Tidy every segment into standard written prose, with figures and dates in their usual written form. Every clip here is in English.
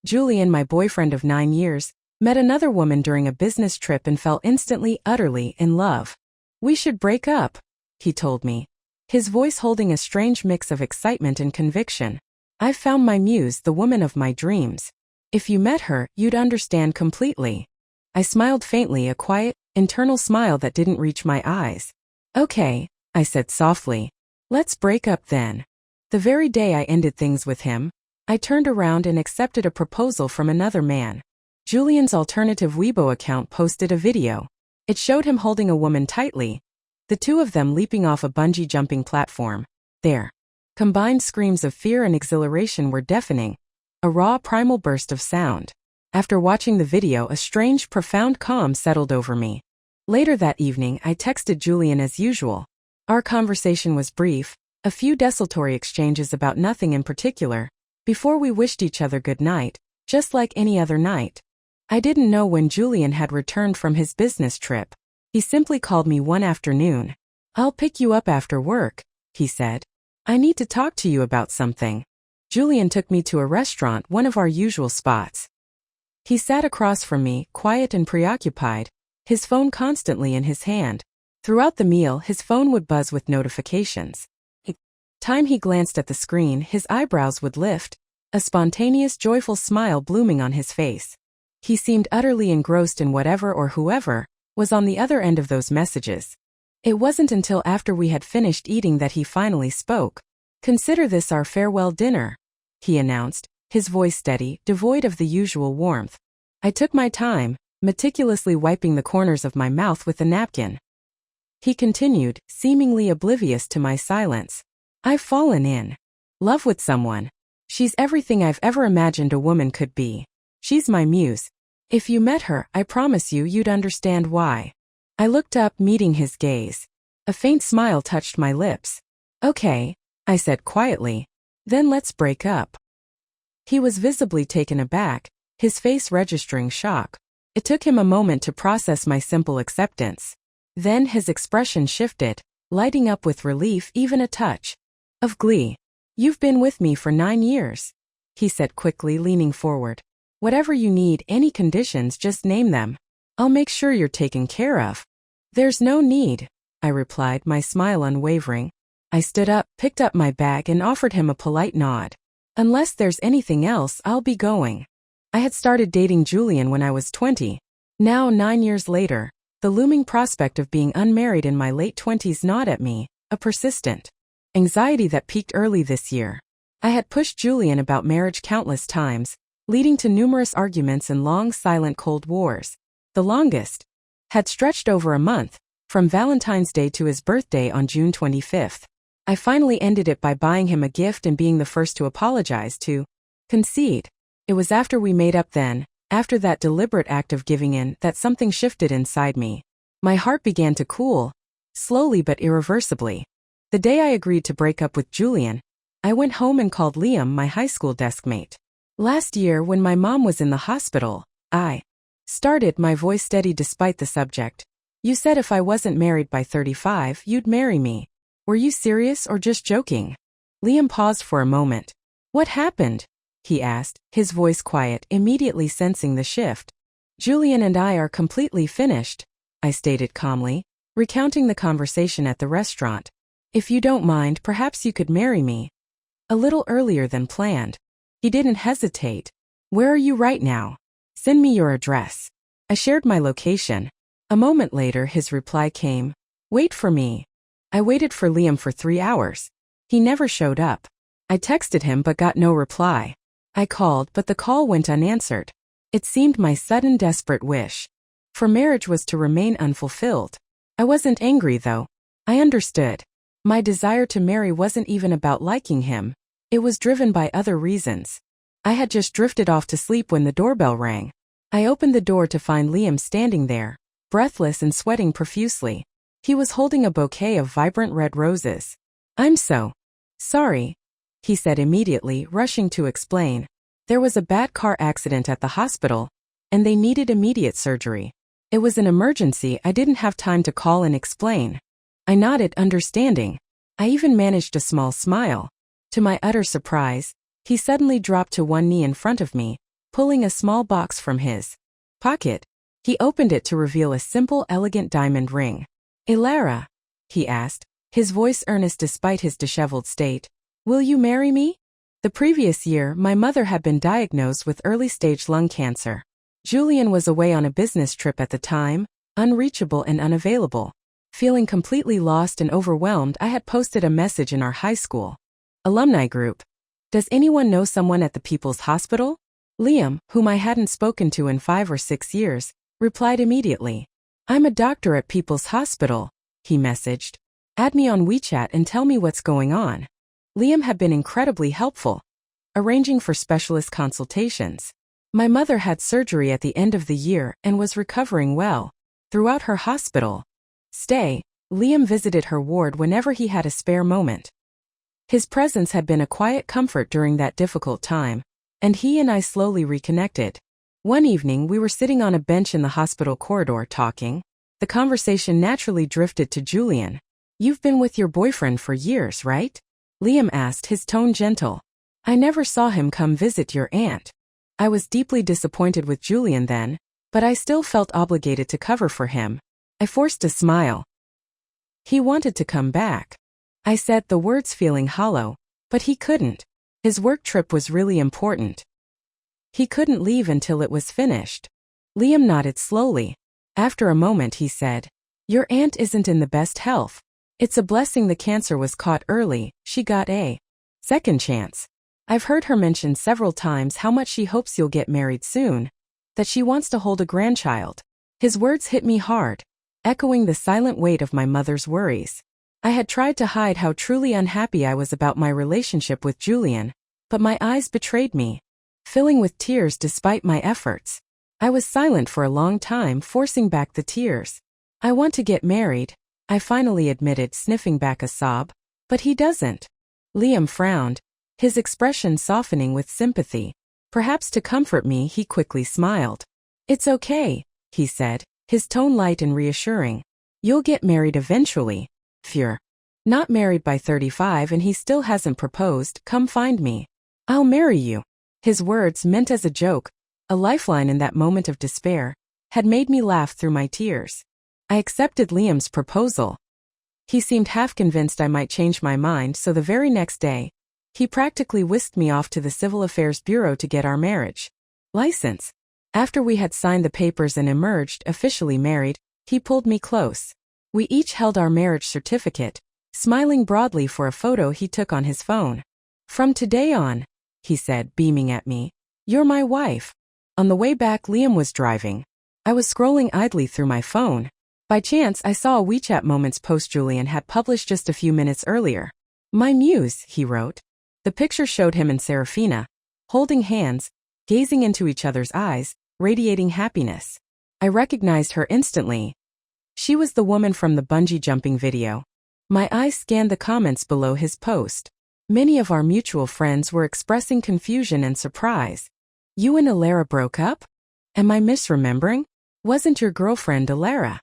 Julian, my boyfriend of 9 years, met another woman during a business trip and fell instantly, utterly in love. We should break up, he told me, his voice holding a strange mix of excitement and conviction. I've found my muse, the woman of my dreams. If you met her, you'd understand completely. I smiled faintly, a quiet, internal smile that didn't reach my eyes. Okay, I said softly. Let's break up then. The very day I ended things with him, I turned around and accepted a proposal from another man. Julian's alternative Weibo account posted a video. It showed him holding a woman tightly, the two of them leaping off a bungee jumping platform. Their combined screams of fear and exhilaration were deafening, a raw primal burst of sound. After watching the video, a strange, profound calm settled over me. Later that evening, I texted Julian as usual. Our conversation was brief, a few desultory exchanges about nothing in particular, before we wished each other good night, just like any other night. I didn't know when Julian had returned from his business trip. He simply called me one afternoon. I'll pick you up after work, he said. I need to talk to you about something. Julian took me to a restaurant, one of our usual spots. He sat across from me, quiet and preoccupied, his phone constantly in his hand. Throughout the meal, his phone would buzz with notifications. Time he glanced at the screen, his eyebrows would lift, a spontaneous, joyful smile blooming on his face. He seemed utterly engrossed in whatever or whoever was on the other end of those messages. It wasn't until after we had finished eating that he finally spoke. Consider this our farewell dinner, he announced, his voice steady, devoid of the usual warmth. I took my time, meticulously wiping the corners of my mouth with a napkin. He continued, seemingly oblivious to my silence. I've fallen in love with someone. She's everything I've ever imagined a woman could be. She's my muse. If you met her, I promise you'd understand why. I looked up, meeting his gaze. A faint smile touched my lips. Okay, I said quietly. Then let's break up. He was visibly taken aback, his face registering shock. It took him a moment to process my simple acceptance. Then his expression shifted, lighting up with relief, even a touch of glee. You've been with me for 9 years, he said quickly, leaning forward. Whatever you need, any conditions, just name them. I'll make sure you're taken care of. There's no need, I replied, my smile unwavering. I stood up, picked up my bag and offered him a polite nod. Unless there's anything else, I'll be going. I had started dating Julian when I was 20. Now, 9 years later, the looming prospect of being unmarried in my late 20s gnawed at me, a persistent anxiety that peaked early this year. I had pushed Julian about marriage countless times, leading to numerous arguments and long, silent Cold Wars. The longest had stretched over a month, from Valentine's Day to his birthday on June 25th. I finally ended it by buying him a gift and being the first to apologize, to concede. It was after we made up then, after that deliberate act of giving in, that something shifted inside me. My heart began to cool, slowly but irreversibly. The day I agreed to break up with Julian, I went home and called Liam, my high school deskmate. Last year, when my mom was in the hospital, I started, my voice steady despite the subject. You said if I wasn't married by 35, you'd marry me. Were you serious or just joking? Liam paused for a moment. What happened? He asked, his voice quiet, immediately sensing the shift. Julian and I are completely finished, I stated calmly, recounting the conversation at the restaurant. If you don't mind, perhaps you could marry me a little earlier than planned. He didn't hesitate. Where are you right now? Send me your address. I shared my location. A moment later, his reply came. Wait for me. I waited for Liam for 3 hours. He never showed up. I texted him but got no reply. I called, but the call went unanswered. It seemed my sudden, desperate wish for marriage was to remain unfulfilled. I wasn't angry, though. I understood. My desire to marry wasn't even about liking him. It was driven by other reasons. I had just drifted off to sleep when the doorbell rang. I opened the door to find Liam standing there, breathless and sweating profusely. He was holding a bouquet of vibrant red roses. I'm so sorry, he said immediately, rushing to explain. There was a bad car accident at the hospital, and they needed immediate surgery. It was an emergency. I didn't have time to call and explain. I nodded, understanding. I even managed a small smile. To my utter surprise, he suddenly dropped to one knee in front of me, pulling a small box from his pocket. He opened it to reveal a simple, elegant diamond ring. "Elara," he asked, his voice earnest despite his disheveled state, "will you marry me?" The previous year, my mother had been diagnosed with early-stage lung cancer. Julian was away on a business trip at the time, unreachable and unavailable. Feeling completely lost and overwhelmed, I had posted a message in our high school alumni group. "Does anyone know someone at the People's Hospital?" Liam, whom I hadn't spoken to in 5 or 6 years, replied immediately. "I'm a doctor at People's Hospital," he messaged. "Add me on WeChat and tell me what's going on." Liam had been incredibly helpful, arranging for specialist consultations. My mother had surgery at the end of the year and was recovering well. Throughout her hospital stay, Liam visited her ward whenever he had a spare moment. His presence had been a quiet comfort during that difficult time, and he and I slowly reconnected. One evening we were sitting on a bench in the hospital corridor talking. The conversation naturally drifted to Julian. "You've been with your boyfriend for years, right?" Liam asked, his tone gentle. "I never saw him come visit your aunt." I was deeply disappointed with Julian then, but I still felt obligated to cover for him. I forced a smile. "He wanted to come back," I said, the words feeling hollow, "but he couldn't. His work trip was really important. He couldn't leave until it was finished." Liam nodded slowly. After a moment he said, "Your aunt isn't in the best health. It's a blessing the cancer was caught early. She got a second chance. I've heard her mention several times how much she hopes you'll get married soon, that she wants to hold a grandchild." His words hit me hard, echoing the silent weight of my mother's worries. I had tried to hide how truly unhappy I was about my relationship with Julian, but my eyes betrayed me, filling with tears despite my efforts. I was silent for a long time, forcing back the tears. "I want to get married," I finally admitted, sniffing back a sob. "But he doesn't." Liam frowned, his expression softening with sympathy. Perhaps to comfort me, he quickly smiled. "It's okay," he said, his tone light and reassuring. "You'll get married eventually. If you're not married by 35 and he still hasn't proposed, come find me. I'll marry you." His words, meant as a joke, a lifeline in that moment of despair, had made me laugh through my tears. I accepted Liam's proposal. He seemed half convinced I might change my mind, so the very next day, he practically whisked me off to the Civil Affairs Bureau to get our marriage license. After we had signed the papers and emerged officially married, he pulled me close. We each held our marriage certificate, smiling broadly for a photo he took on his phone. "From today on," he said, beaming at me, "you're my wife." On the way back, Liam was driving. I was scrolling idly through my phone. By chance, I saw a WeChat Moments post Julian had published just a few minutes earlier. "My muse," he wrote. The picture showed him and Serafina, holding hands, gazing into each other's eyes, radiating happiness. I recognized her instantly. She was the woman from the bungee jumping video. My eyes scanned the comments below his post. Many of our mutual friends were expressing confusion and surprise. "You and Elara broke up? Am I misremembering? Wasn't your girlfriend Elara?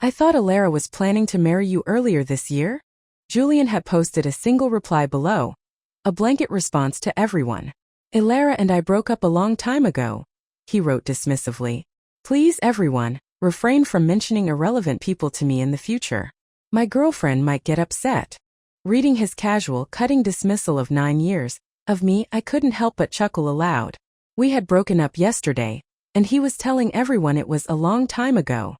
I thought Elara was planning to marry you earlier this year?" Julian had posted a single reply below, a blanket response to everyone. "Elara and I broke up a long time ago," he wrote dismissively. "Please everyone, refrain from mentioning irrelevant people to me in the future. My girlfriend might get upset." Reading his casual, cutting dismissal of 9 years of me, I couldn't help but chuckle aloud. We had broken up yesterday, and he was telling everyone it was a long time ago.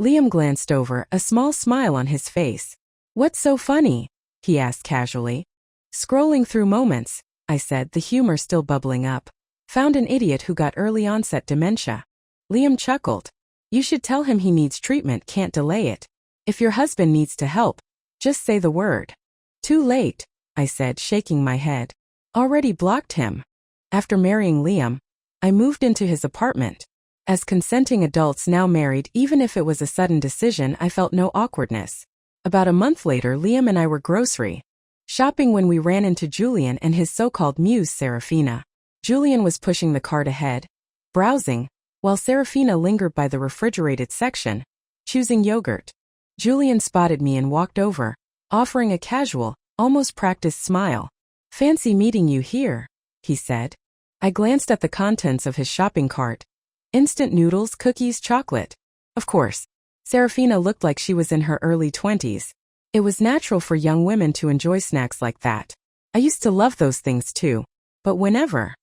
Liam glanced over, a small smile on his face. "What's so funny?" he asked casually. "Scrolling through moments," I said, the humor still bubbling up. "Found an idiot who got early onset dementia." Liam chuckled. "You should tell him he needs treatment, can't delay it. If your husband needs to help, just say the word." "Too late," I said, shaking my head. "Already blocked him." After marrying Liam, I moved into his apartment. As consenting adults now married, even if it was a sudden decision, I felt no awkwardness. About a month later, Liam and I were grocery shopping when we ran into Julian and his so-called muse, Serafina. Julian was pushing the cart ahead, browsing, while Serafina lingered by the refrigerated section, choosing yogurt. Julian spotted me and walked over, offering a casual, almost practiced smile. "Fancy meeting you here," he said. I glanced at the contents of his shopping cart. Instant noodles, cookies, chocolate. Of course. Serafina looked like she was in her early 20s. It was natural for young women to enjoy snacks like that. I used to love those things too. But whenever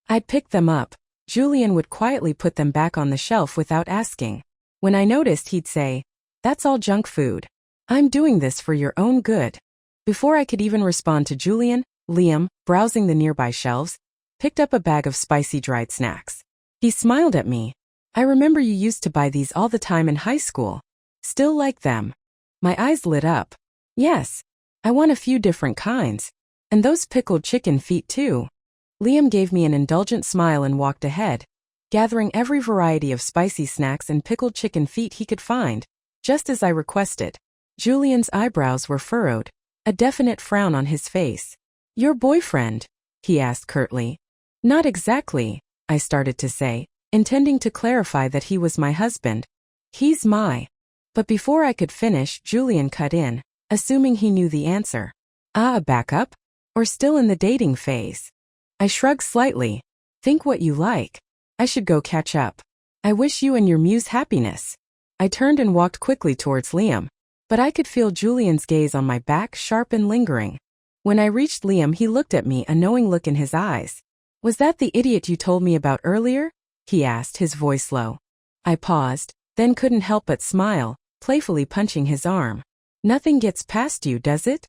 I'd pick them up, Julian would quietly put them back on the shelf without asking. When I noticed, he'd say, "That's all junk food. I'm doing this for your own good." Before I could even respond to Julian, Liam, browsing the nearby shelves, picked up a bag of spicy dried snacks. He smiled at me. "I remember you used to buy these all the time in high school. Still like them?" My eyes lit up. "Yes. I want a few different kinds. And those pickled chicken feet too." Liam gave me an indulgent smile and walked ahead, gathering every variety of spicy snacks and pickled chicken feet he could find, just as I requested. Julian's eyebrows were furrowed, a definite frown on his face. "Your boyfriend?" he asked curtly. "Not exactly," I started to say, intending to clarify that he was my husband. "He's my..." But before I could finish, Julian cut in, assuming he knew the answer. "A backup? Or still in the dating phase?" I shrugged slightly. "Think what you like. I should go catch up. I wish you and your Muse happiness." I turned and walked quickly towards Liam, but I could feel Julian's gaze on my back, sharp and lingering. When I reached Liam, he looked at me, a knowing look in his eyes. "Was that the idiot you told me about earlier?" he asked, his voice low. I paused, then couldn't help but smile, playfully punching his arm. "Nothing gets past you, does it?"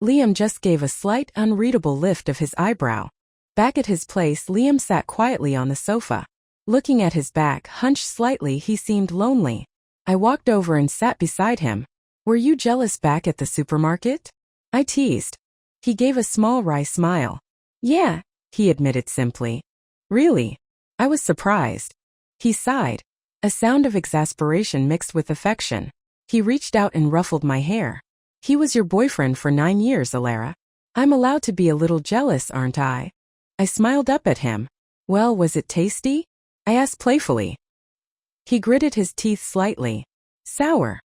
Liam just gave a slight, unreadable lift of his eyebrow. Back at his place, Liam sat quietly on the sofa. Looking at his back, hunched slightly, he seemed lonely. I walked over and sat beside him. "Were you jealous back at the supermarket?" I teased. He gave a small wry smile. "Yeah," he admitted simply. "Really?" I was surprised. He sighed, a sound of exasperation mixed with affection. He reached out and ruffled my hair. "He was your boyfriend for 9 years, Alara. I'm allowed to be a little jealous, aren't I?" I smiled up at him. "Well, was it tasty?" I asked playfully. He gritted his teeth slightly. "Sour."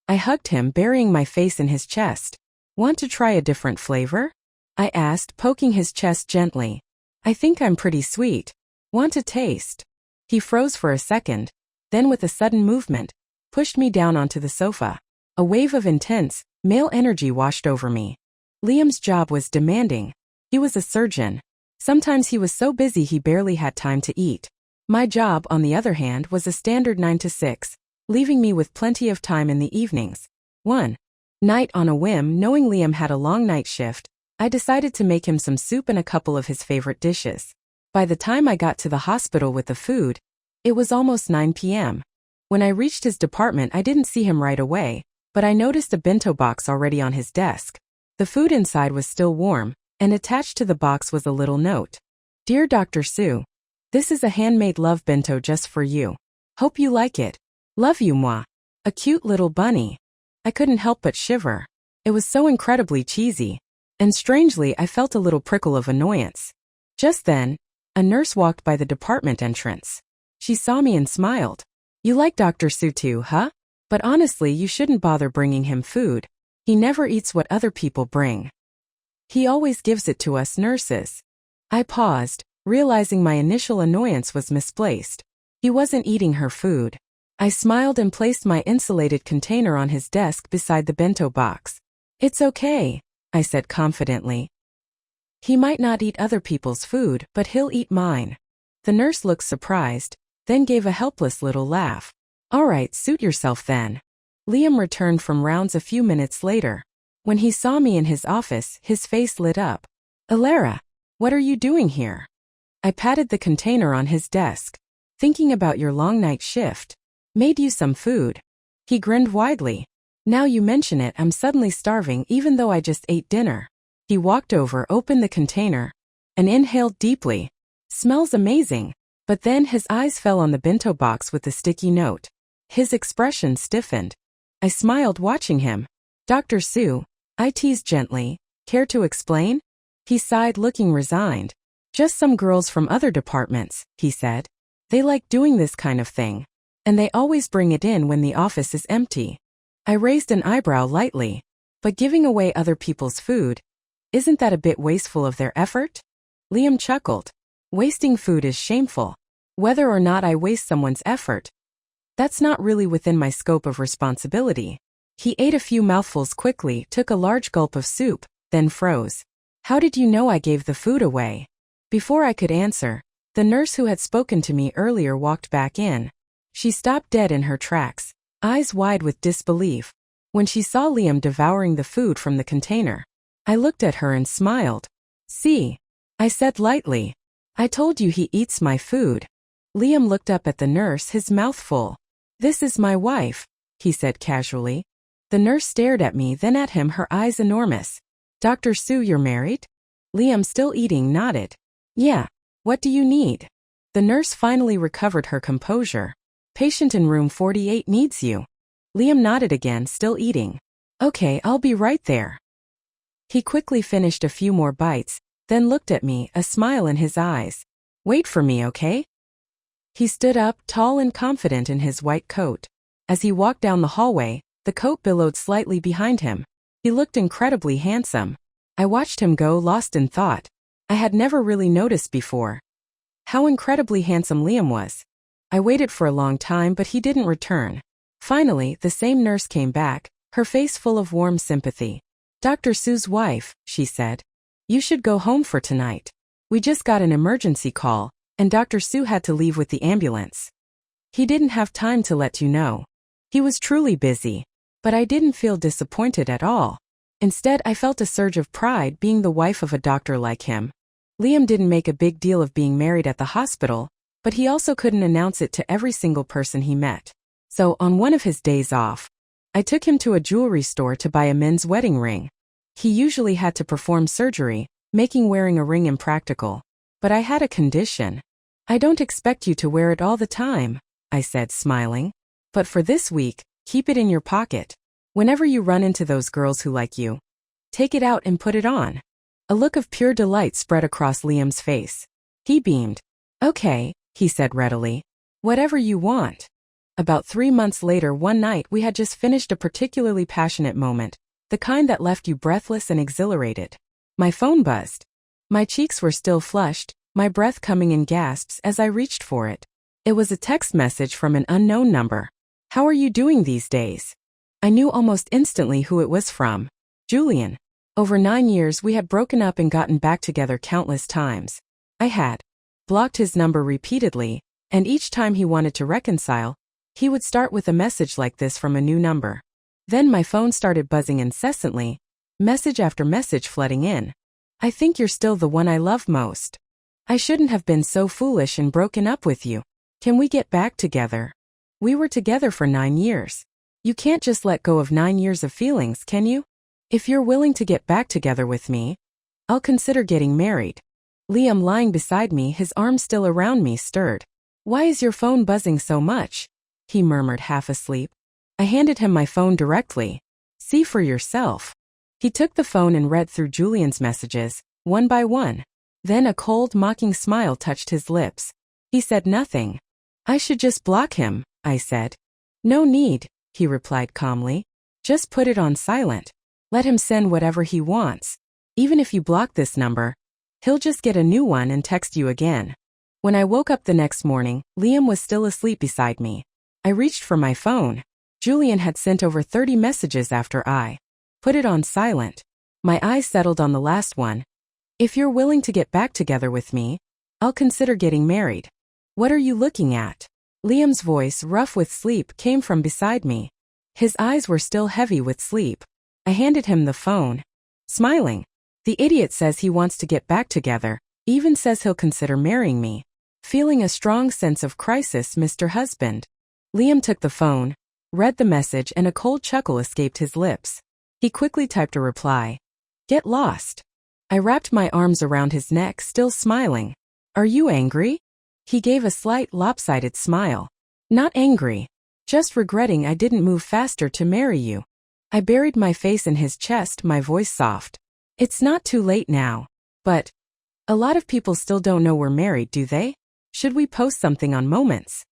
I hugged him, burying my face in his chest. "Want to try a different flavor?" I asked, poking his chest gently. "I think I'm pretty sweet. Want to taste?" He froze for a second, then with a sudden movement, pushed me down onto the sofa. A wave of intense, male energy washed over me. Liam's job was demanding. He was a surgeon. Sometimes he was so busy he barely had time to eat. My job, on the other hand, was a standard 9 to 6, leaving me with plenty of time in the evenings. One night, on a whim, knowing Liam had a long night shift, I decided to make him some soup and a couple of his favorite dishes. By the time I got to the hospital with the food, it was almost 9 p.m. When I reached his department, I didn't see him right away, but I noticed a bento box already on his desk. The food inside was still warm, and attached to the box was a little note. "Dear Dr. Sue, this is a handmade love bento just for you. Hope you like it. Love you, moi." A cute little bunny. I couldn't help but shiver. It was so incredibly cheesy. And strangely, I felt a little prickle of annoyance. Just then, a nurse walked by the department entrance. She saw me and smiled. "You like Dr. Sue too, huh? But honestly, you shouldn't bother bringing him food. He never eats what other people bring. He always gives it to us nurses." I paused, realizing my initial annoyance was misplaced. He wasn't eating her food. I smiled and placed my insulated container on his desk beside the bento box. "It's okay," I said confidently. "He might not eat other people's food, but he'll eat mine." The nurse looked surprised, then gave a helpless little laugh. "All right, suit yourself then." Liam returned from rounds a few minutes later. When he saw me in his office, his face lit up. "Alara, what are you doing here?" I patted the container on his desk. "Thinking about your long night shift. Made you some food." He grinned widely. "Now you mention it, I'm suddenly starving even though I just ate dinner." He walked over, opened the container, and inhaled deeply. "Smells amazing." But then his eyes fell on the bento box with the sticky note. His expression stiffened. I smiled watching him. "Dr. Sue," I teased gently, "care to explain?" He sighed, looking resigned. "Just some girls from other departments," he said. "They like doing this kind of thing. And they always bring it in when the office is empty." I raised an eyebrow lightly. "But giving away other people's food, isn't that a bit wasteful of their effort?" Liam chuckled. Wasting food is shameful. Whether or not I waste someone's effort, that's not really within my scope of responsibility. He ate a few mouthfuls quickly, took a large gulp of soup, then froze. How did you know I gave the food away? Before I could answer, the nurse who had spoken to me earlier walked back in. She stopped dead in her tracks, eyes wide with disbelief, when she saw Liam devouring the food from the container. I looked at her and smiled. See, I said lightly. I told you he eats my food. Liam looked up at the nurse, his mouth full. This is my wife, he said casually. The nurse stared at me, then at him, her eyes enormous. Dr. Sue, you're married? Liam, still eating, nodded. Yeah. What do you need? The nurse finally recovered her composure. Patient in room 48 needs you. Liam nodded again, still eating. Okay, I'll be right there. He quickly finished a few more bites, then looked at me, a smile in his eyes. Wait for me, okay? He stood up, tall and confident in his white coat. As he walked down the hallway, the coat billowed slightly behind him. He looked incredibly handsome. I watched him go, lost in thought. I had never really noticed before how incredibly handsome Liam was. I waited for a long time, but he didn't return. Finally, the same nurse came back, her face full of warm sympathy. Dr. Sue's wife, she said. You should go home for tonight. We just got an emergency call, and Dr. Sue had to leave with the ambulance. He didn't have time to let you know. He was truly busy. But I didn't feel disappointed at all. Instead, I felt a surge of pride being the wife of a doctor like him. Liam didn't make a big deal of being married at the hospital, but he also couldn't announce it to every single person he met. So, on one of his days off, I took him to a jewelry store to buy a men's wedding ring. He usually had to perform surgery, making wearing a ring impractical. But I had a condition. I don't expect you to wear it all the time, I said, smiling. But for this week, keep it in your pocket. Whenever you run into those girls who like you, take it out and put it on. A look of pure delight spread across Liam's face. He beamed. Okay, he said readily. Whatever you want. About 3 months later, one night, we had just finished a particularly passionate moment, the kind that left you breathless and exhilarated. My phone buzzed. My cheeks were still flushed, my breath coming in gasps as I reached for it. It was a text message from an unknown number. How are you doing these days? I knew almost instantly who it was from. Julian. Over 9 years we had broken up and gotten back together countless times. I had blocked his number repeatedly, and each time he wanted to reconcile, he would start with a message like this from a new number. Then my phone started buzzing incessantly, message after message flooding in. I think you're still the one I love most. I shouldn't have been so foolish and broken up with you. Can we get back together? We were together for 9 years. You can't just let go of 9 years of feelings, can you? If you're willing to get back together with me, I'll consider getting married. Liam, lying beside me, his arms still around me, stirred. Why is your phone buzzing so much? He murmured, half asleep. I handed him my phone directly. See for yourself. He took the phone and read through Julian's messages, one by one. Then a cold, mocking smile touched his lips. He said nothing. I should just block him, I said. No need, he replied calmly. Just put it on silent. Let him send whatever he wants. Even if you block this number, he'll just get a new one and text you again. When I woke up the next morning, Liam was still asleep beside me. I reached for my phone. Julian had sent over 30 messages after I put it on silent. My eyes settled on the last one. If you're willing to get back together with me, I'll consider getting married. What are you looking at? Liam's voice, rough with sleep, came from beside me. His eyes were still heavy with sleep. I handed him the phone. Smiling. The idiot says he wants to get back together, even says he'll consider marrying me. Feeling a strong sense of crisis, Mr. Husband. Liam took the phone, read the message, and a cold chuckle escaped his lips. He quickly typed a reply. Get lost. I wrapped my arms around his neck, still smiling. Are you angry? He gave a slight, lopsided smile. Not angry. Just regretting I didn't move faster to marry you. I buried my face in his chest, my voice soft. It's not too late now. But a lot of people still don't know we're married, do they? Should we post something on Moments?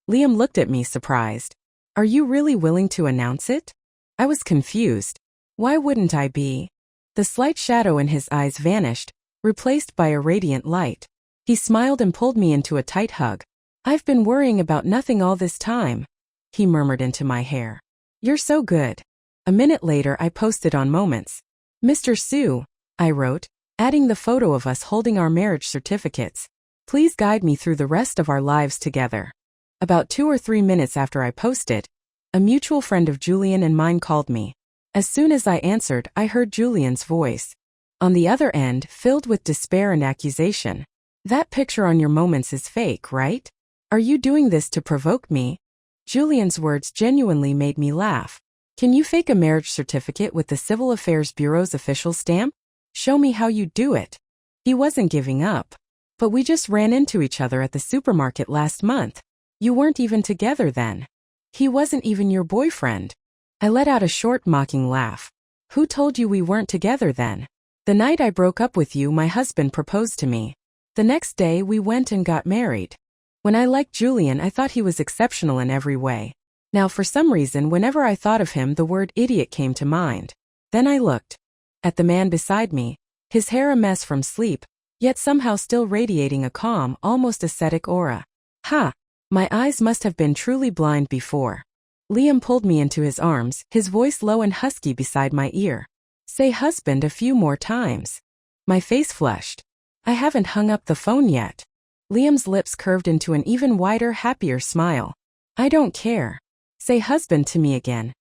Liam looked at me, surprised. Are you really willing to announce it? I was confused. Why wouldn't I be? The slight shadow in his eyes vanished, replaced by a radiant light. He smiled and pulled me into a tight hug. "I've been worrying about nothing all this time," he murmured into my hair. "You're so good." A minute later I posted on Moments. "Mr. Sue," I wrote, adding the photo of us holding our marriage certificates. "Please guide me through the rest of our lives together." About 2 or 3 minutes after I posted, a mutual friend of Julian and mine called me. As soon as I answered, I heard Julian's voice. On the other end, filled with despair and accusation. "That picture on your Moments is fake, right? Are you doing this to provoke me?" Julian's words genuinely made me laugh. "Can you fake a marriage certificate with the Civil Affairs Bureau's official stamp? Show me how you do it." He wasn't giving up. "But we just ran into each other at the supermarket last month. You weren't even together then. He wasn't even your boyfriend." I let out a short mocking laugh. "Who told you we weren't together then? The night I broke up with you, my husband proposed to me. The next day we went and got married. When I liked Julian, I thought he was exceptional in every way. Now for some reason, whenever I thought of him, the word idiot came to mind. Then I looked at the man beside me, his hair a mess from sleep, yet somehow still radiating a calm, almost ascetic aura. Ha! My eyes must have been truly blind before." Liam pulled me into his arms, his voice low and husky beside my ear. "Say husband a few more times." My face flushed. "I haven't hung up the phone yet." Liam's lips curved into an even wider, happier smile. "I don't care. Say husband to me again.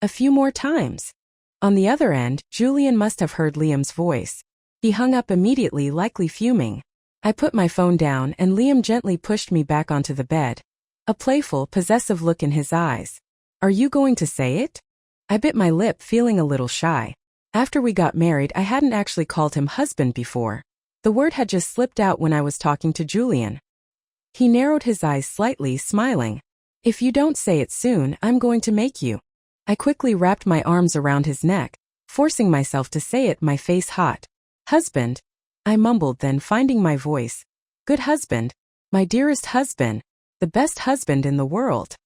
A few more times." On the other end, Julian must have heard Liam's voice. He hung up immediately, likely fuming. I put my phone down and Liam gently pushed me back onto the bed. A playful, possessive look in his eyes. "Are you going to say it?" I bit my lip, feeling a little shy. After we got married, I hadn't actually called him husband before. The word had just slipped out when I was talking to Julian. He narrowed his eyes slightly, smiling. "If you don't say it soon, I'm going to make you." I quickly wrapped my arms around his neck, forcing myself to say it, my face hot. "Husband," I mumbled, then finding my voice. "Good husband. My dearest husband. The best husband in the world."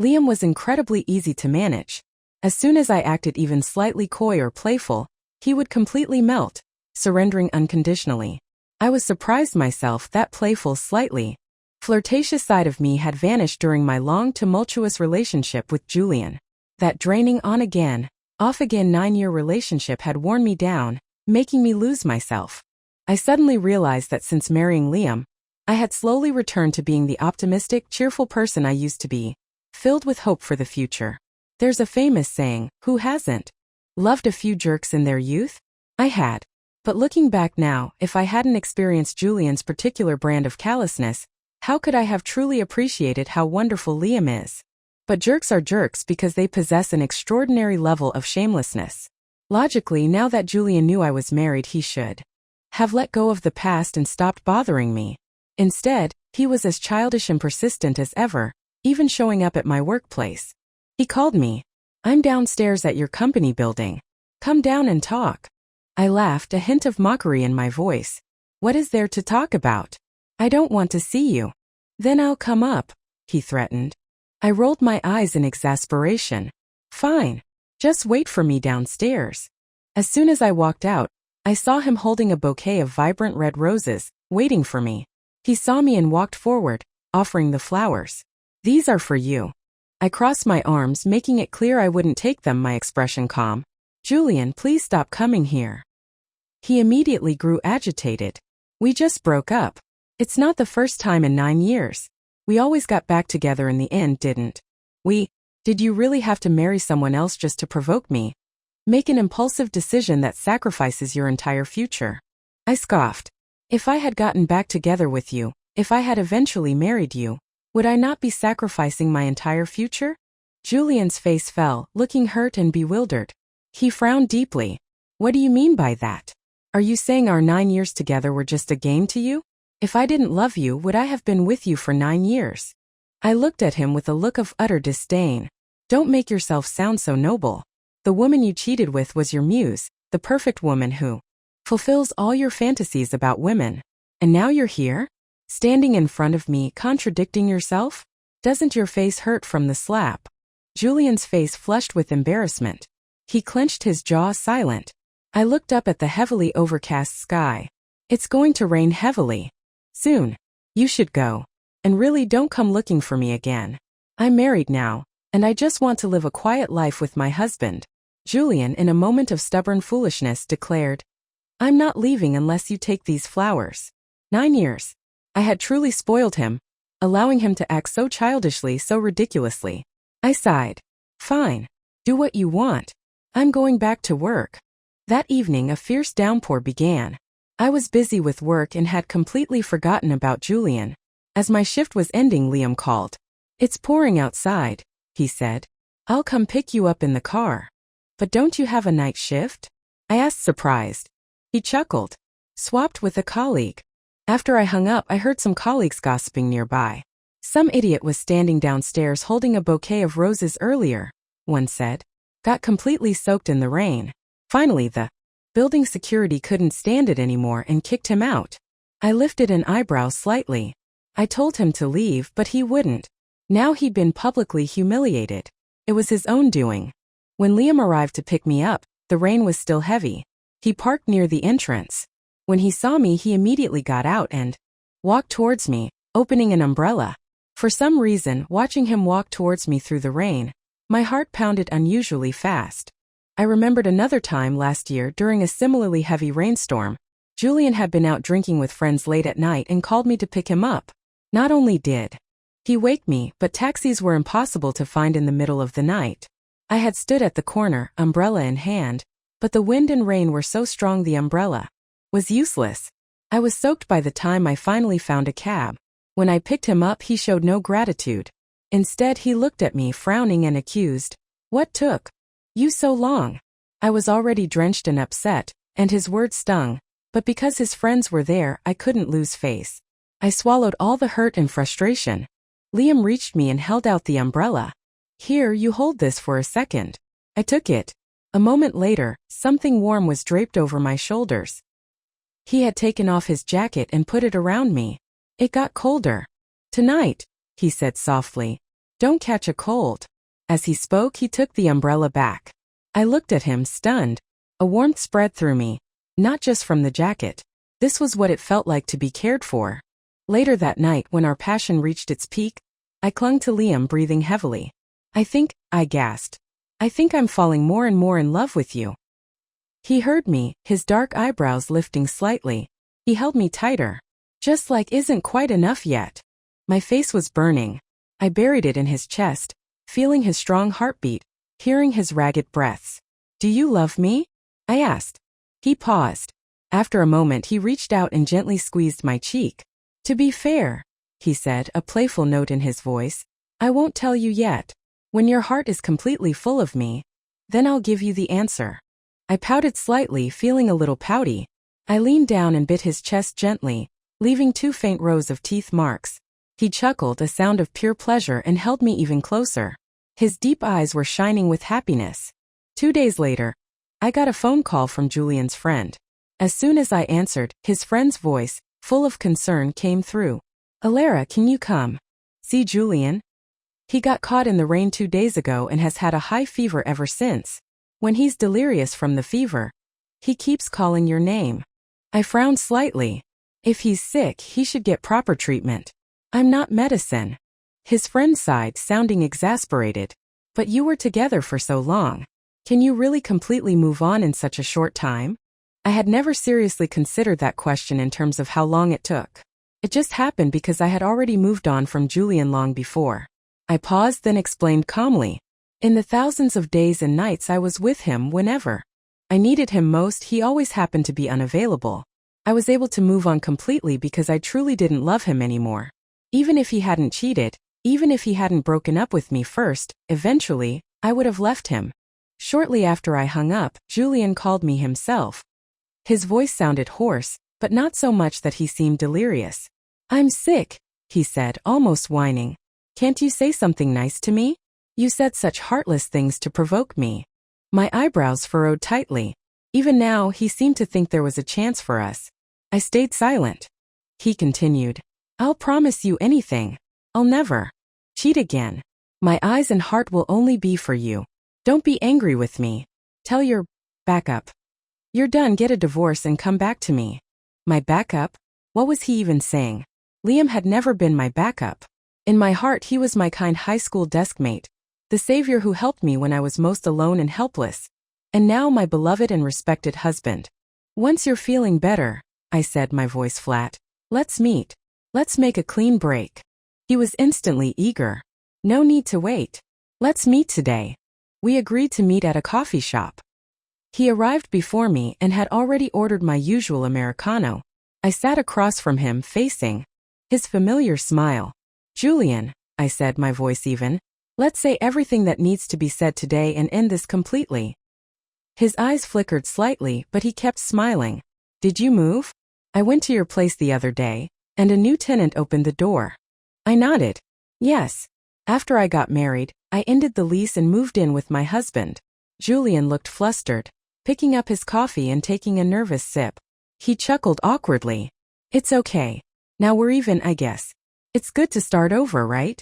Liam was incredibly easy to manage. As soon as I acted even slightly coy or playful, he would completely melt, surrendering unconditionally. I was surprised myself, that playful, slightly flirtatious side of me had vanished during my long, tumultuous relationship with Julian. That draining on-again, off-again 9-year relationship had worn me down, making me lose myself. I suddenly realized that since marrying Liam, I had slowly returned to being the optimistic, cheerful person I used to be, filled with hope for the future. There's a famous saying, who hasn't loved a few jerks in their youth? I had. But looking back now, if I hadn't experienced Julian's particular brand of callousness, how could I have truly appreciated how wonderful Liam is? But jerks are jerks because they possess an extraordinary level of shamelessness. Logically, now that Julian knew I was married, he should have let go of the past and stopped bothering me. Instead, he was as childish and persistent as ever, even showing up at my workplace. He called me. "I'm downstairs at your company building. Come down and talk." I laughed, a hint of mockery in my voice. "What is there to talk about? I don't want to see you." "Then I'll come up," he threatened. I rolled my eyes in exasperation. "Fine. Just wait for me downstairs." As soon as I walked out, I saw him holding a bouquet of vibrant red roses, waiting for me. He saw me and walked forward, offering the flowers. "These are for you." I crossed my arms, making it clear I wouldn't take them, my expression calm. "Julian, please stop coming here." He immediately grew agitated. "We just broke up. It's not the first time in 9 years. We always got back together in the end, didn't we? Did you really have to marry someone else just to provoke me? Make an impulsive decision that sacrifices your entire future?" I scoffed. "If I had gotten back together with you, if I had eventually married you, would I not be sacrificing my entire future?" Julian's face fell, looking hurt and bewildered. He frowned deeply. "What do you mean by that? Are you saying our 9 years together were just a game to you? If I didn't love you, would I have been with you for 9 years? I looked at him with a look of utter disdain. "Don't make yourself sound so noble. The woman you cheated with was your muse, the perfect woman who fulfills all your fantasies about women. And now you're here? Standing in front of me, contradicting yourself? Doesn't your face hurt from the slap?" Julian's face flushed with embarrassment. He clenched his jaw, silent. I looked up at the heavily overcast sky. "It's going to rain heavily." Soon. You should go. And really don't come looking for me again. I'm married now, and I just want to live a quiet life with my husband. Julian, in a moment of stubborn foolishness, declared, I'm not leaving unless you take these flowers. 9 years. I had truly spoiled him, allowing him to act so childishly, so ridiculously. I sighed. Fine. Do what you want. I'm going back to work. That evening a fierce downpour began. I was busy with work and had completely forgotten about Julian. As my shift was ending, Liam called. It's pouring outside, he said. I'll come pick you up in the car. But don't you have a night shift? I asked, surprised. He chuckled. Swapped with a colleague. After I hung up, I heard some colleagues gossiping nearby. Some idiot was standing downstairs holding a bouquet of roses earlier, one said. Got completely soaked in the rain. Finally, the building security couldn't stand it anymore and kicked him out. I lifted an eyebrow slightly. I told him to leave, but he wouldn't. Now he'd been publicly humiliated. It was his own doing. When Liam arrived to pick me up, the rain was still heavy. He parked near the entrance. When he saw me, he immediately got out and walked towards me, opening an umbrella. For some reason, watching him walk towards me through the rain, my heart pounded unusually fast. I remembered another time last year during a similarly heavy rainstorm. Julian had been out drinking with friends late at night and called me to pick him up. Not only did he wake me, but taxis were impossible to find in the middle of the night. I had stood at the corner, umbrella in hand, but the wind and rain were so strong the umbrella was useless. I was soaked by the time I finally found a cab. When I picked him up, he showed no gratitude. Instead, he looked at me, frowning, and accused, What took you so long? I was already drenched and upset, and his words stung, but because his friends were there, I couldn't lose face. I swallowed all the hurt and frustration. Liam reached me and held out the umbrella. Here, you hold this for a second. I took it. A moment later, something warm was draped over my shoulders. He had taken off his jacket and put it around me. It got colder. Tonight, he said softly. Don't catch a cold. As he spoke, he took the umbrella back. I looked at him, stunned. A warmth spread through me, not just from the jacket. This was what it felt like to be cared for. Later that night, when our passion reached its peak, I clung to Liam, breathing heavily. I gasped. I think I'm falling more and more in love with you. He heard me, his dark eyebrows lifting slightly. He held me tighter. Just like isn't quite enough yet. My face was burning. I buried it in his chest, feeling his strong heartbeat, hearing his ragged breaths. Do you love me? I asked. He paused. After a moment, he reached out and gently squeezed my cheek. To be fair, he said, a playful note in his voice, I won't tell you yet. When your heart is completely full of me, then I'll give you the answer. I pouted slightly, feeling a little pouty. I leaned down and bit his chest gently, leaving 2 faint rows of teeth marks. He chuckled, a sound of pure pleasure, and held me even closer. His deep eyes were shining with happiness. 2 days later, I got a phone call from Julian's friend. As soon as I answered, his friend's voice, full of concern, came through. Alara, can you come see Julian? He got caught in the rain 2 days ago and has had a high fever ever since. When he's delirious from the fever, he keeps calling your name. I frowned slightly. If he's sick, he should get proper treatment. I'm not medicine. His friend sighed, sounding exasperated. But you were together for so long. Can you really completely move on in such a short time? I had never seriously considered that question in terms of how long it took. It just happened because I had already moved on from Julian long before. I paused, then explained calmly. In the thousands of days and nights I was with him, whenever I needed him most, he always happened to be unavailable. I was able to move on completely because I truly didn't love him anymore. Even if he hadn't cheated, even if he hadn't broken up with me first, eventually, I would have left him. Shortly after I hung up, Julian called me himself. His voice sounded hoarse, but not so much that he seemed delirious. I'm sick, he said, almost whining. Can't you say something nice to me? You said such heartless things to provoke me. My eyebrows furrowed tightly. Even now, he seemed to think there was a chance for us. I stayed silent. He continued. I'll promise you anything. I'll never cheat again. My eyes and heart will only be for you. Don't be angry with me. Tell your backup you're done, get a divorce and come back to me. My backup? What was he even saying? Liam had never been my backup. In my heart, he was my kind high school deskmate, the savior who helped me when I was most alone and helpless. And now my beloved and respected husband. Once you're feeling better, I said, my voice flat, let's meet. Let's make a clean break. He was instantly eager. No need to wait. Let's meet today. We agreed to meet at a coffee shop. He arrived before me and had already ordered my usual Americano. I sat across from him, facing his familiar smile. Julian, I said, my voice even, let's say everything that needs to be said today and end this completely. His eyes flickered slightly, but he kept smiling. Did you move? I went to your place the other day, and a new tenant opened the door. I nodded. Yes. After I got married, I ended the lease and moved in with my husband. Julian looked flustered, picking up his coffee and taking a nervous sip. He chuckled awkwardly. It's okay. Now we're even, I guess. It's good to start over, right?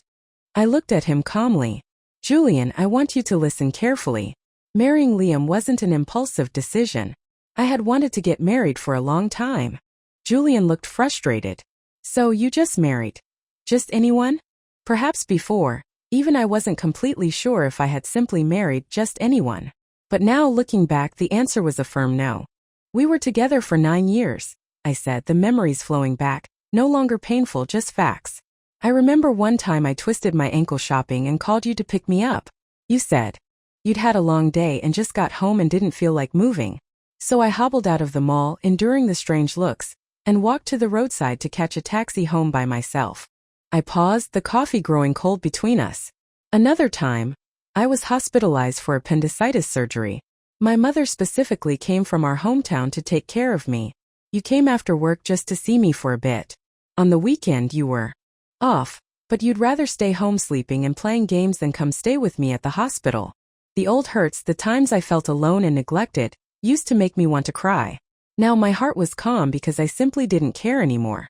I looked at him calmly. Julian, I want you to listen carefully. Marrying Liam wasn't an impulsive decision. I had wanted to get married for a long time. Julian looked frustrated. So you just married? Just anyone? Perhaps before, even I wasn't completely sure if I had simply married just anyone. But now looking back, the answer was a firm no. We were together for 9 years, I said, the memories flowing back, no longer painful, just facts. I remember one time I twisted my ankle shopping and called you to pick me up. You said you'd had a long day and just got home and didn't feel like moving. So I hobbled out of the mall, enduring the strange looks, and walked to the roadside to catch a taxi home by myself. I paused, the coffee growing cold between us. Another time, I was hospitalized for appendicitis surgery. My mother specifically came from our hometown to take care of me. You came after work just to see me for a bit. On the weekend you were off, but you'd rather stay home sleeping and playing games than come stay with me at the hospital. The old hurts, the times I felt alone and neglected, used to make me want to cry. Now my heart was calm because I simply didn't care anymore.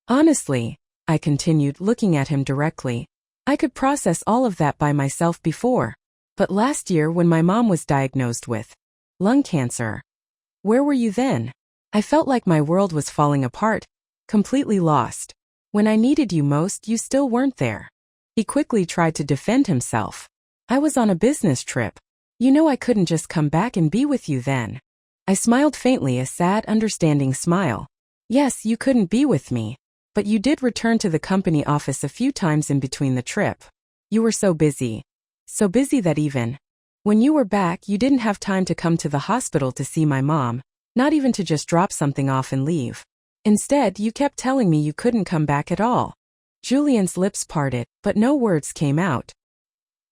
Honestly, I continued, looking at him directly, I could process all of that by myself before. But last year when my mom was diagnosed with lung cancer, where were you then? I felt like my world was falling apart, completely lost. When I needed you most, you still weren't there. He quickly tried to defend himself. I was on a business trip. You know I couldn't just come back and be with you then. I smiled faintly, a sad, understanding smile. Yes, you couldn't be with me. But you did return to the company office a few times in between the trip. You were so busy. So busy that even when you were back, you didn't have time to come to the hospital to see my mom, not even to just drop something off and leave. Instead, you kept telling me you couldn't come back at all. Julian's lips parted, but no words came out.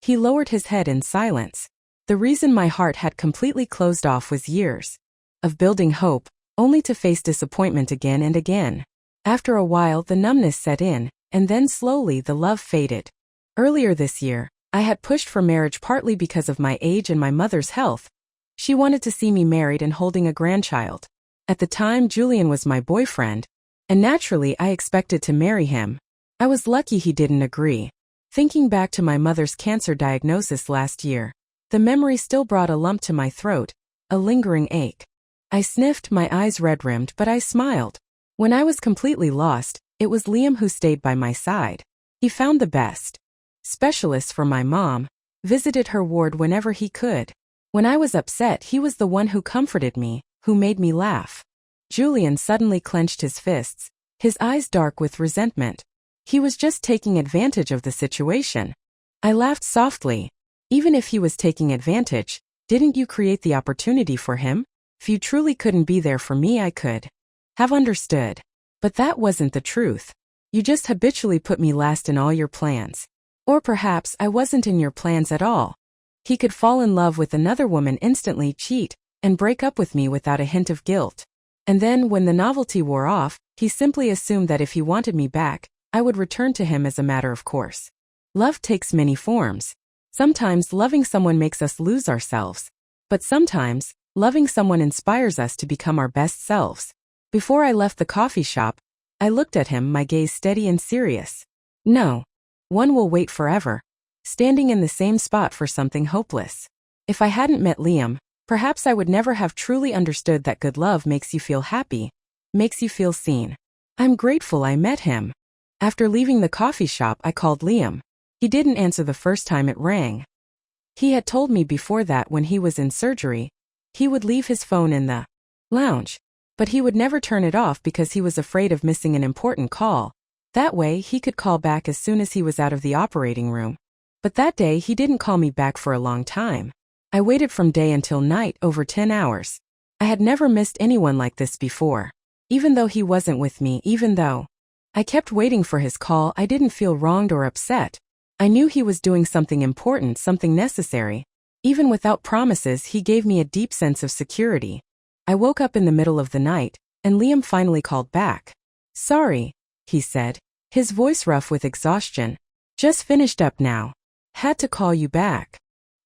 He lowered his head in silence. The reason my heart had completely closed off was years of building hope, only to face disappointment again and again. After a while, the numbness set in, and then slowly the love faded. Earlier this year, I had pushed for marriage partly because of my age and my mother's health. She wanted to see me married and holding a grandchild. At the time, Julian was my boyfriend, and naturally I expected to marry him. I was lucky he didn't agree. Thinking back to my mother's cancer diagnosis last year, the memory still brought a lump to my throat, a lingering ache. I sniffed, my eyes red-rimmed, but I smiled. When I was completely lost, it was Liam who stayed by my side. He found the best specialists for my mom, visited her ward whenever he could. When I was upset, he was the one who comforted me, who made me laugh. Julian suddenly clenched his fists, his eyes dark with resentment. He was just taking advantage of the situation. I laughed softly. Even if he was taking advantage, didn't you create the opportunity for him? If you truly couldn't be there for me, I could have understood. But that wasn't the truth. You just habitually put me last in all your plans. Or perhaps I wasn't in your plans at all. He could fall in love with another woman instantly, cheat, and break up with me without a hint of guilt. And then, when the novelty wore off, he simply assumed that if he wanted me back, I would return to him as a matter of course. Love takes many forms. Sometimes loving someone makes us lose ourselves. But sometimes, loving someone inspires us to become our best selves. Before I left the coffee shop, I looked at him, my gaze steady and serious. No one will wait forever, standing in the same spot for something hopeless. If I hadn't met Liam, perhaps I would never have truly understood that good love makes you feel happy, makes you feel seen. I'm grateful I met him. After leaving the coffee shop, I called Liam. He didn't answer the first time it rang. He had told me before that when he was in surgery, he would leave his phone in the lounge, but he would never turn it off because he was afraid of missing an important call. That way, he could call back as soon as he was out of the operating room. But that day, he didn't call me back for a long time. I waited from day until night, over 10 hours. I had never missed anyone like this before. Even though he wasn't with me, even though I kept waiting for his call, I didn't feel wronged or upset. I knew he was doing something important, something necessary. Even without promises, he gave me a deep sense of security. I woke up in the middle of the night, and Liam finally called back. "Sorry," he said, his voice rough with exhaustion. "Just finished up now. Had to call you back."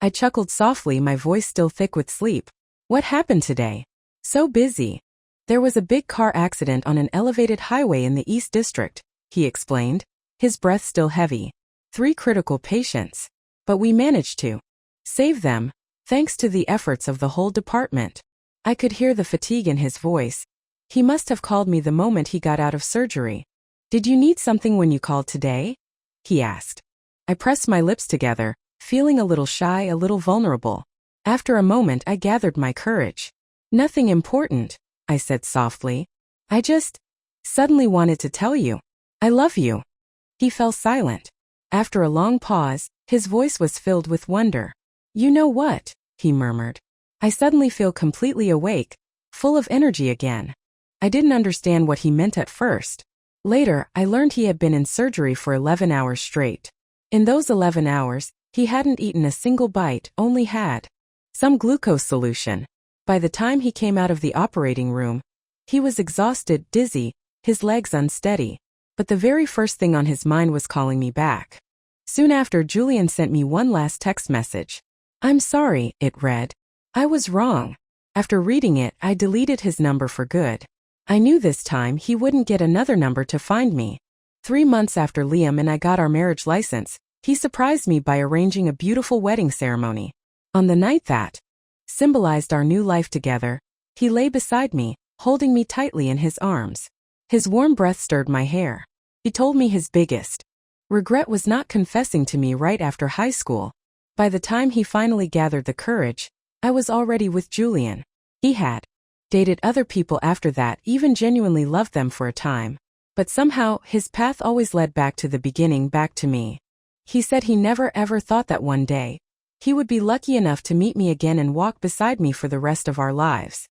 I chuckled softly, my voice still thick with sleep. "What happened today?" "So busy. There was a big car accident on an elevated highway in the East District," he explained, his breath still heavy. 3 critical patients. But we managed to save them, thanks to the efforts of the whole department. I could hear the fatigue in his voice. He must have called me the moment he got out of surgery. "Did you need something when you called today?" he asked. I pressed my lips together, feeling a little shy, a little vulnerable. After a moment, I gathered my courage. "Nothing important," I said softly. "I just suddenly wanted to tell you. I love you." He fell silent. After a long pause, his voice was filled with wonder. "You know what?" he murmured. I suddenly feel completely awake, full of energy again. I didn't understand what he meant at first. Later, I learned he had been in surgery for 11 hours straight. In those 11 hours, he hadn't eaten a single bite, only had some glucose solution. By the time he came out of the operating room, he was exhausted, dizzy, his legs unsteady. But the very first thing on his mind was calling me back. Soon after, Julian sent me one last text message. "I'm sorry," it read. "I was wrong." After reading it, I deleted his number for good. I knew this time he wouldn't get another number to find me. 3 months after Liam and I got our marriage license, he surprised me by arranging a beautiful wedding ceremony. On the night that symbolized our new life together, he lay beside me, holding me tightly in his arms. His warm breath stirred my hair. He told me his biggest regret was not confessing to me right after high school. By the time he finally gathered the courage, I was already with Julian. He had dated other people after that, even genuinely loved them for a time. But somehow, his path always led back to the beginning, back to me. He said he never ever thought that one day he would be lucky enough to meet me again and walk beside me for the rest of our lives.